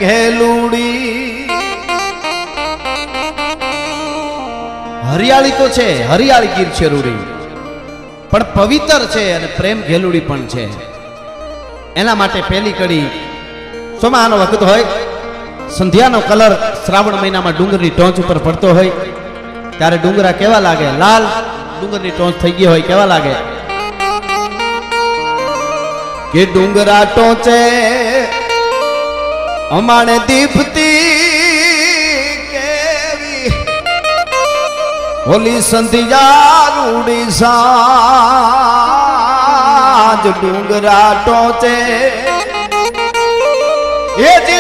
ઘેલુડી હરિયાળી તો છે, હરિયાળી ગીર છે રૂડી, પણ પવિત્ર છે અને પ્રેમ ઘેલુડી પણ છે. એના માટે પહેલી કડી સોમાનો વખત હોય, સંધ્યાનો કલર શ્રાવણ મહિનામાં ડુંગરની ટોચ ઉપર પડતો હોય ત્યારે ડુંગરા કેવા લાગે, લાલ ડુંગરની ટોચ થઈ ગઈ હોય કેવા લાગે કે ડુંગરા ટોચે અમાણે દીપતી કેવી હોલી સંધ્યા રૂડી સાંજ ડુંગરા ટોચે એ જે